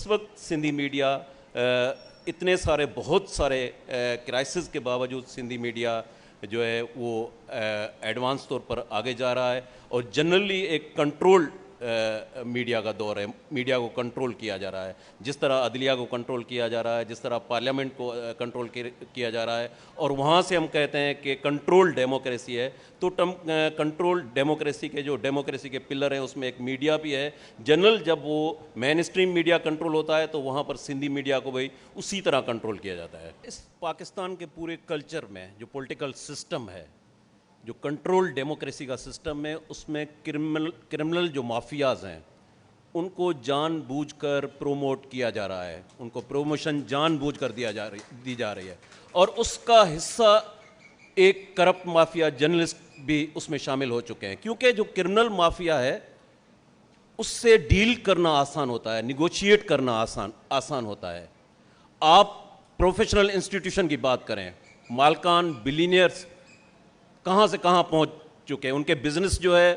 اس وقت سندھی میڈیا اتنے سارے بہت سارے کرائسس کے باوجود سندھی میڈیا جو ہے وہ ایڈوانس طور پر آگے جا رہا ہے اور جنرلی ایک کنٹرول میڈیا کا دور ہے. میڈیا کو کنٹرول کیا جا رہا ہے, جس طرح عدلیہ کو کنٹرول کیا جا رہا ہے, جس طرح پارلیمنٹ کو کنٹرول کیا جا رہا ہے, اور وہاں سے ہم کہتے ہیں کہ کنٹرول ڈیموکریسی ہے. تو کنٹرول ڈیموکریسی کے جو ڈیموکریسی کے پلر ہیں اس میں ایک میڈیا بھی ہے. جنرل جب وہ مین اسٹریم میڈیا کنٹرول ہوتا ہے تو وہاں پر سندھی میڈیا کو بھائی اسی طرح کنٹرول کیا جاتا ہے. اس پاکستان کے پورے کلچر میں جو پولیٹیکل سسٹم ہے, جو کنٹرول ڈیموکریسی کا سسٹم ہے, اس میں کرمنل جو مافیاز ہیں ان کو جان بوجھ کر پروموٹ کیا جا رہا ہے, ان کو پروموشن جان بوجھ کر دی جا رہی ہے, اور اس کا حصہ ایک کرپٹ مافیا جرنلسٹ بھی اس میں شامل ہو چکے ہیں. کیونکہ جو کرمنل مافیا ہے اس سے ڈیل کرنا آسان ہوتا ہے, نیگوشیٹ کرنا آسان ہوتا ہے. آپ پروفیشنل انسٹیٹیوشن کی بات کریں, مالکان بلینئرز کہاں سے کہاں پہنچ چکے ہیں, ان کے بزنس جو ہے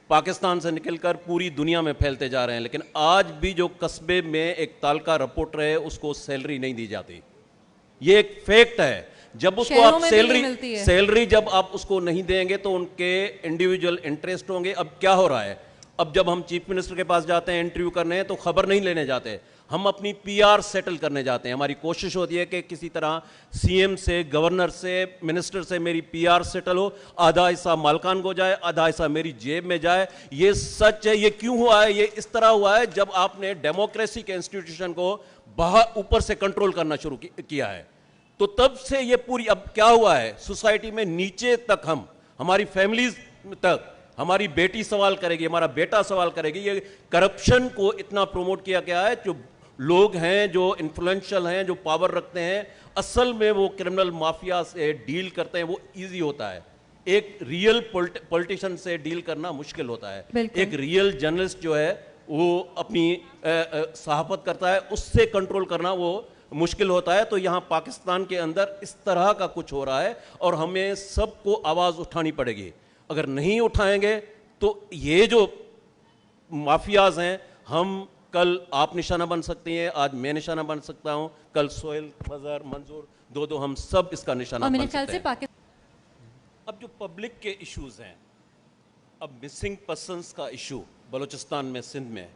پاکستان سے نکل کر پوری دنیا میں پھیلتے جا رہے ہیں. لیکن آج بھی جو قصبے میں ایک تالکا رپورٹر ہے اس کو سیلری نہیں دی جاتی. یہ ایک فیکٹ ہے. جب اس کو آپ سیلری جب آپ اس کو نہیں دیں گے تو ان کے انڈیویجول انٹرسٹ ہوں گے. اب کیا ہو رہا ہے, اب جب ہم چیف منسٹر کے پاس جاتے ہیں انٹرویو کرنے تو خبر نہیں لینے جاتے, ہم اپنی پی آر سیٹل کرنے جاتے ہیں. ہماری کوشش ہوتی ہے کہ کسی طرح سی ایم سے, گورنر سے, منسٹر سے میری پی آر سیٹل ہو, آدھا حصہ مالکان کو جائے, آدھا حصہ میری جیب میں جائے. یہ سچ ہے. یہ کیوں ہوا ہے؟ یہ اس طرح ہوا ہے جب آپ نے ڈیموکریسی کے انسٹیٹیوشن کو اوپر سے کنٹرول کرنا شروع کیا ہے. تو تب سے یہ پوری, اب کیا ہوا ہے سوسائٹی میں نیچے تک, ہماری فیملیز تک, ہماری بیٹی سوال کرے گی, ہمارا بیٹا سوال کرے گی. یہ کرپشن کو اتنا پروموٹ کیا گیا ہے. جو لوگ ہیں جو انفلوئنشل ہیں, جو پاور رکھتے ہیں, اصل میں وہ کرمنل مافیا سے ڈیل کرتے ہیں. وہ ایزی ہوتا ہے. ایک ریئل پولیٹیشن سے ڈیل کرنا مشکل ہوتا ہے. ایک ریئل جرنلسٹ جو ہے وہ اپنی صحافت کرتا ہے, اس سے کنٹرول کرنا وہ مشکل ہوتا ہے. تو یہاں پاکستان کے اندر اس طرح کا کچھ ہو رہا ہے اور ہمیں سب کو آواز اٹھانی پڑے گی. اگر نہیں اٹھائیں گے تو یہ جو مافیاز ہیں, ہم کل آپ نشانہ بن سکتی ہیں, آج میں نشانہ بن سکتا ہوں, کل سہیل, مظہر, منظور, دو ہم سب اس کا نشانہ بن سکتے ہیں. اب جو پبلک کے ایشوز ہیں, اب مسنگ پرسنز کا ایشو بلوچستان میں, سندھ میں,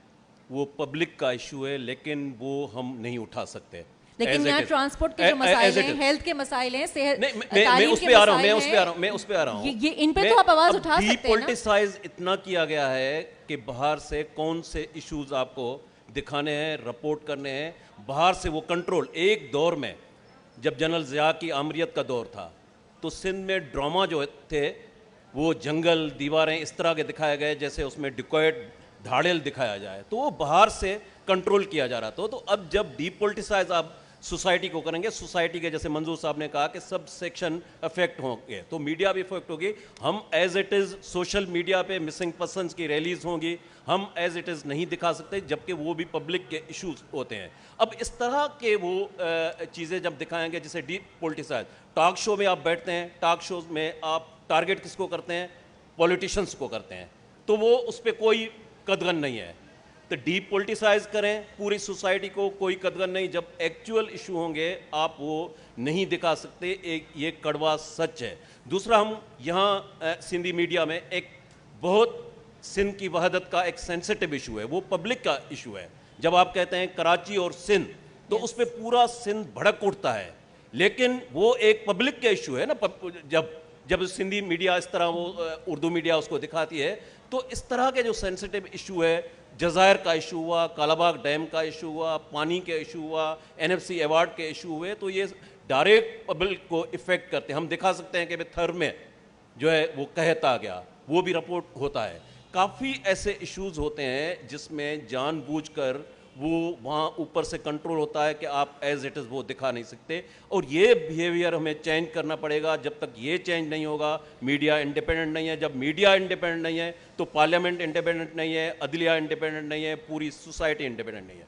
وہ پبلک کا ایشو ہے, لیکن وہ ہم نہیں اٹھا سکتے. لیکن یہاں ٹرانسپورٹ کے جو مسائل ہیں, ہیلتھ کے مسائل ہیں, میں اس پہ آ رہا ہوں, ان پہ تو آپ آواز اٹھا سکتے ہیں. ڈی پولیٹیسائز اتنا کیا گیا ہے کہ باہر سے کون سے ایشوز آپ کو دکھانے ہیں, رپورٹ کرنے ہیں, باہر سے وہ کنٹرول. ایک دور میں جب جنرل ضیاء کی آمریت کا دور تھا تو سندھ میں ڈرامہ جو تھے وہ جنگل, دیواریں اس طرح کے دکھائے گئے جیسے اس میں ڈیکوائٹ, دھاڑیل دکھایا جائے, تو وہ باہر سے کنٹرول کیا جا رہا تھا. تو اب جب ڈی پولیٹیسائز آپ سوسائٹی کو کریں گے, سوسائٹی کے جیسے منظور صاحب نے کہا کہ سب سیکشن افیکٹ ہوں گے, تو میڈیا بھی افیکٹ ہوگی. ہم as it is social media پہ مسنگ پرسنز کی ریلیز ہوں گی, ہم ایز اٹ از نہیں دکھا سکتے, جبکہ وہ بھی پبلک کے ایشوز ہوتے ہیں. اب اس طرح کے وہ چیزیں جب دکھائیں گے, جیسے ڈی پولیٹیسائز, ٹاک شو میں آپ بیٹھتے ہیں, ٹاک شوز میں آپ ٹارگٹ کس کو کرتے ہیں, پولیٹیشنز کو کرتے ہیں, تو وہ اس پہ کوئی قدغن نہیں ہے. تو ڈی پولیٹیسائز کریں پوری سوسائٹی کو, کوئی قدغن نہیں. جب ایکچول ایشو ہوں گے آپ وہ نہیں دکھا سکتے. ایک یہ کڑوا سچ ہے. دوسرا, ہم یہاں سندھی میڈیا میں ایک بہت سندھ کی وحدت کا ایک سینسٹیو ایشو ہے, وہ پبلک کا ایشو ہے. جب آپ کہتے ہیں کراچی اور سندھ تو اس پہ پورا سندھ بھڑک اٹھتا ہے, لیکن وہ ایک پبلک کا ایشو ہے نا. جب سندھی میڈیا اس طرح, وہ اردو میڈیا اس کو دکھاتی ہے, تو اس طرح کے جو سینسٹیو ایشو ہے, جزائر کا ایشو ہوا, کالا باغ ڈیم کا ایشو ہوا, پانی کے ایشو ہوا, NFC ایوارڈ کے ایشو ہوئے, تو یہ ڈائریکٹ پبلک کو افیکٹ کرتے ہیں. ہم دکھا سکتے ہیں کہ تھر میں جو ہے وہ قحط آ گیا, وہ بھی رپورٹ ہوتا ہے. کافی ایسے ایشوز ہوتے ہیں جس میں جان بوجھ کر وہ وہاں اوپر سے کنٹرول ہوتا ہے کہ آپ ایز اٹ از وہ دکھا نہیں سکتے. اور یہ بیہیویئر ہمیں چینج کرنا پڑے گا. جب تک یہ چینج نہیں ہوگا, میڈیا انڈیپینڈنٹ نہیں ہے, جب میڈیا انڈیپینڈنٹ نہیں ہے تو پارلیمنٹ انڈیپینڈنٹ نہیں ہے, عدلیہ انڈیپینڈنٹ نہیں ہے, پوری سوسائٹی انڈیپینڈنٹ نہیں ہے.